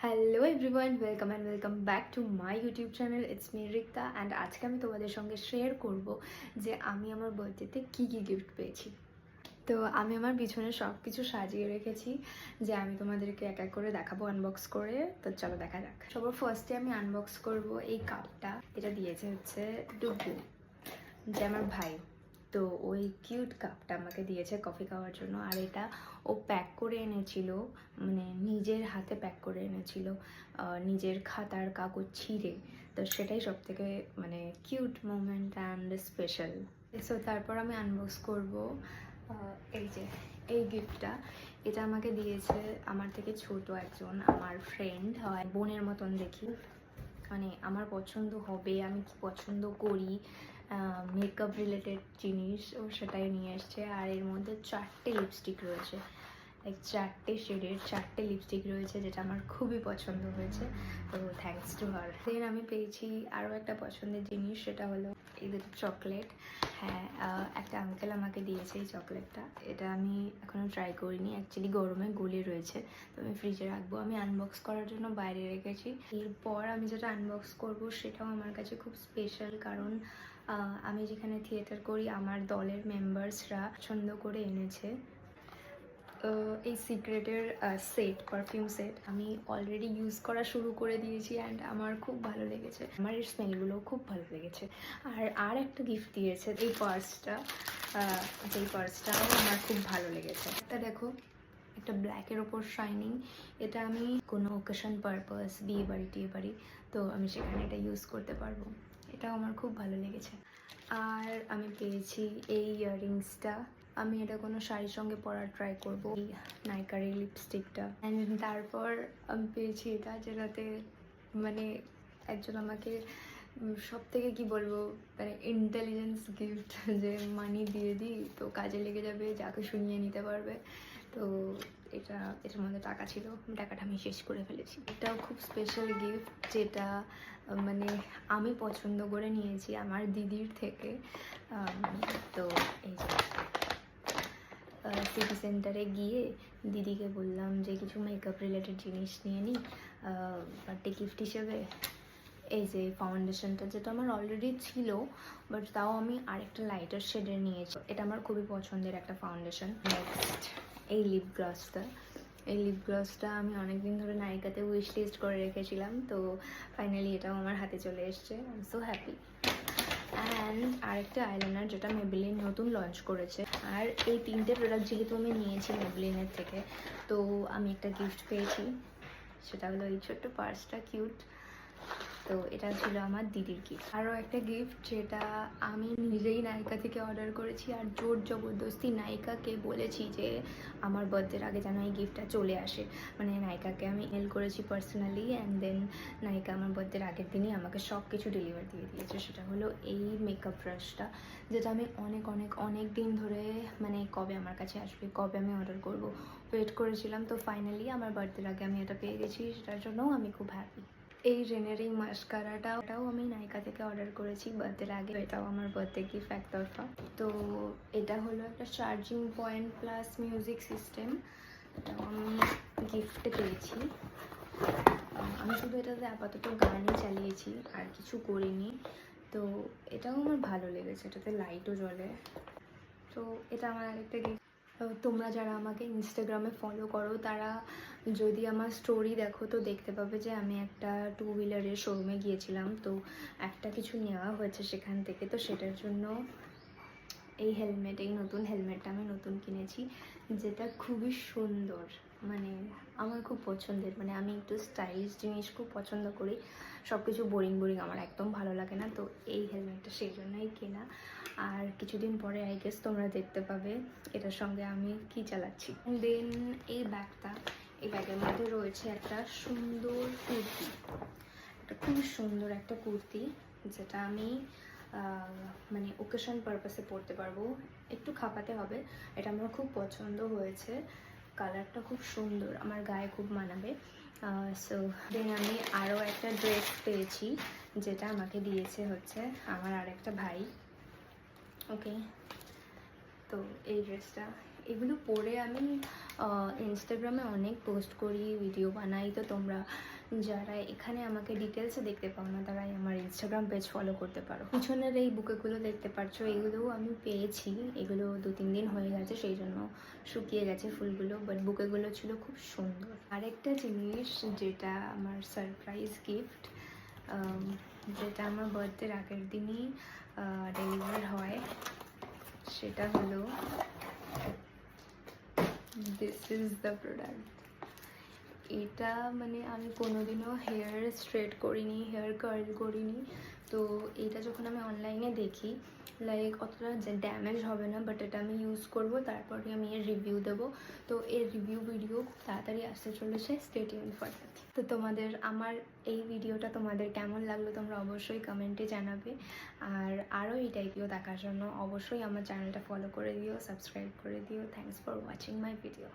Hello everyone, welcome and welcome back to my YouTube channel. It's me Rikta and আজকে আমি তোমাদের সঙ্গে share করব যে আমি আমার বার্থডেতে কী কী গিফট পেয়েছি। তো আমি আমার পিছনে সব কিছু সাজিয়ে রেখেছি যে আমি তোমাদেরকে এক এক করে দেখাবো আনবক্স করে। তো চলো দেখা যাক। সবার ফার্স্টে আমি আনবক্স করব এই কাপটা। এটা দিয়েছে হচ্ছে ডুগু, যে আমার ভাই। তো ওই কিউট কাপটা আমাকে দিয়েছে কফি খাওয়ার জন্য। আর এটা ও প্যাক করে এনেছিল, মানে নিজের হাতে প্যাক করে এনেছিল, নিজের খাতার কাগজ ছিঁড়ে। তো সেটাই সব থেকে মানে cute moment and special. So তারপর আমি আনবক্স করব এই যে এই গিফটটা। এটা আমাকে দিয়েছে আমার থেকে ছোট একজন আমার ফ্রেন্ড, হয় বোনের মতন দেখি। মানে আমার পছন্দ হবে, আমি কি পছন্দ করি, মেকআপ রিলেটেড জিনিস, ও সেটাই নিয়ে এসছে। আর এর মধ্যে 4টে লিপস্টিক রয়েছে, লাইক 4টে শেডের 4টে লিপস্টিক রয়েছে, যেটা আমার খুবই পছন্দ হয়েছে। তো থ্যাঙ্কস টু হার। দেন আমি পেয়েছি আরও একটা পছন্দের জিনিস, সেটা হলো এই দুটো চকলেট। হ্যাঁ, একটা আঙ্কেল আমাকে দিয়েছে এই চকলেটটা। এটা আমি এখনও ট্রাই করিনি, অ্যাকচুয়ালি গরমে গলে রয়েছে, তো আমি ফ্রিজে রাখবো। আমি আনবক্স করার জন্য বাইরে রেখেছি। এরপর আমি যেটা আনবক্স করব সেটাও আমার কাছে খুব স্পেশাল, কারণ আমি যেখানে থিয়েটার করি আমার দলের মেম্বার্সরা পছন্দ করে এনেছে এই সিক্রেটের সেট, পারফিউম সেট। আমি অলরেডি ইউজ করা শুরু করে দিয়েছি অ্যান্ড আমার খুব ভালো লেগেছে, আমার এর স্মেলগুলো খুব ভালো লেগেছে। আর একটা গিফট দিয়েছে এই পার্সটা, যেই পার্সটাও আমার খুব ভালো লেগেছে। এটা দেখো, একটা ব্ল্যাকের ওপর শাইনিং। এটা আমি কোনো ওকেশন পারপাস, বিয়ে বাড়ি টিয়ে বাড়ি, তো আমি সেখানে এটা ইউজ করতে পারবো। এটাও আমার খুব ভালো লেগেছে। আর আমি পেয়েছি এই ইয়াররিংসটা। আমি এটা কোনো শাড়ির সঙ্গে পরার ট্রাই করব, এই নাইকার এই লিপস্টিকটা। অ্যান্ড তারপর আমি পেয়েছি এটা, যেটাতে মানে একজন আমাকে সব থেকে কী বলবো, মানে ইন্টেলিজেন্স গিফট, যে মানি দিয়ে দিই তো কাজে লেগে যাবে, যাকে শুনিয়ে নিতে পারবে। তো এটার মধ্যে টাকা ছিল, টাকাটা আমি শেষ করে ফেলেছি। এটাও খুব স্পেশাল গিফট, যেটা মানে আমি পছন্দ করে নিয়েছি আমার দিদির থেকে। তো এই যে সিটি সেন্টারে গিয়ে দিদিকে বললাম যে কিছু মেকআপ রিলেটেড জিনিস নিয়ে নিই বার্থডে গিফট হিসেবে। এই যে ফাউন্ডেশনটা, যেটা আমার অলরেডি ছিল, বাট তাও আমি আরেকটা লাইটার শেডের নিয়েছি। এটা আমার খুবই পছন্দের একটা ফাউন্ডেশন। নেক্সট এই লিপ গ্লসটা আমি অনেকদিন ধরে নাইকাতে উইশ লিস্ট করে রেখেছিলাম, তো ফাইনালি এটাও আমার হাতে চলে এসছে। I am so happy. And আরেকটা আইলাইনার, যেটা মেবেলিন নতুন লঞ্চ করেছে। আর এই 3টে প্রোডাক্ট যেহেতু আমি নিয়েছি মেবেলিনের থেকে, তো আমি একটা গিফট পেয়েছি, সেটা হলো এই ছোট্ট পার্সটা, কিউট। তো এটা ছিল আমার দিদির গিফট। আরও একটা গিফট, যেটা আমি নিজেই নায়িকা থেকে অর্ডার করেছি, আর জোর জবরদস্তি নায়িকাকে বলেছি যে আমার বার্থডের আগে যেন এই গিফটটা চলে আসে। মানে নায়িকাকে আমি মেল করেছি পার্সোনালি, অ্যান্ড দেন নায়িকা আমার বার্থডের আগের দিনই আমাকে সব কিছু ডেলিভার দিয়ে দিয়েছে। সেটা হলো এই মেকআপ ব্রাশটা, যেটা আমি অনেক দিন ধরে, মানে কবে আমার কাছে আসবে, কবে আমি অর্ডার করব, ওয়েট করেছিলাম। তো ফাইনালি আমার বার্থডের আগে আমি এটা পেয়ে গেছি, সেটার জন্যও আমি খুব হ্যাপি। এই রেনের এই মাস্কারাটাও আমি নাইকা থেকে অর্ডার করেছি বার্থডের আগে, এটাও আমার বার্থডে গিফট একতরফা। তো এটা হলো একটা charging point plus music system, এটাও আমি গিফটে পেয়েছি। আমি শুধু এটাতে আপাতত গানই চালিয়েছি, আর কিছু করিনি। তো এটাও আমার ভালো লেগেছে, এটাতে লাইটও জ্বলে। তো এটা আমার আরেকটা গিফট। তোমরা যারা আমাকে ইনস্টাগ্রামে ফলো করো, তারা যদি আমার স্টোরি দেখো তো দেখতে পাবে যে আমি একটা 2 হুইলারের শোরুমে গিয়েছিলাম, তো একটা কিছু নেওয়া হয়েছে সেখান থেকে। তো সেটার জন্য এই নতুন হেলমেটটা আমি নতুন কিনেছি, যেটা খুবই সুন্দর, মানে আমার খুব পছন্দের। মানে আমি একটু স্টাইলিশ জিনিস খুব পছন্দ করি, সব কিছু বোরিং আমার একদম ভালো লাগে না। তো এই হেলমেটটা সেই জন্যই কেনা। আর কিছুদিন পরে আই গেস তোমরা দেখতে পাবে এটার সঙ্গে আমি কি চালাচ্ছি। দেন এই ব্যাগের মধ্যে রয়েছে একটা সুন্দর কুর্তি, একটা খুবই সুন্দর একটা কুর্তি, যেটা আমি মানে ওকেশন পারপাসে পরতে পারবো, একটু খাপাতে হবে। এটা আমার খুব পছন্দ হয়েছে, কালারটা খুব সুন্দর, আমার গায়ে খুব মানাবে। সো দেন আমি আরও একটা ড্রেস পেয়েছি, যেটা আমাকে দিয়েছে হচ্ছে আমার আরেকটা ভাই। ওকে, তো এই এগুলো পরে আমি ইনস্টাগ্রামে অনেক পোস্ট করি, ভিডিও বানাই। তো তোমরা যারা এখানে আমাকে ডিটেলসে দেখতে পাও না, তারাই আমার ইনস্টাগ্রাম পেজ ফলো করতে পারো। পিছনের এই বুকেগুলো দেখতে পাচ্ছ, এগুলোও আমি পেয়েছি। এগুলো 2-3 দিন হয়ে গেছে, সেই জন্য শুকিয়ে গেছে ফুলগুলো, বাট বুকেগুলো ছিল খুব সুন্দর। আরেকটা জিনিস যেটা আমার সারপ্রাইজ গিফট, যেটা আমার বার্থডের আগের দিনই ডেলিভার হয়, সেটা হলো দিস ইজ দ্য প্রোডাক্ট। এটা মানে আমি কোনোদিনও হেয়ার স্ট্রেট করিনি, হেয়ার কার্ল করিনি। তো এটা যখন আমি অনলাইনে দেখি, লাইক অতটা ড্যামেজ হবে না, বাট এটা আমি ইউজ করব, তারপরে আমি এর রিভিউ দেবো। তো এর রিভিউ ভিডিও খুব তাড়াতাড়ি আসতে চলেছে, স্টে টিউনড ফর দ্যাট। তো তোমাদের আমার এই ভিডিওটা তোমাদের কেমন লাগলো তোমরা অবশ্যই কমেন্টে জানাবে। আর আরও এই টাইপেও দেখার জন্য অবশ্যই আমার চ্যানেলটা ফলো করে দিও, সাবস্ক্রাইব করে দিও। Thanks for watching my video.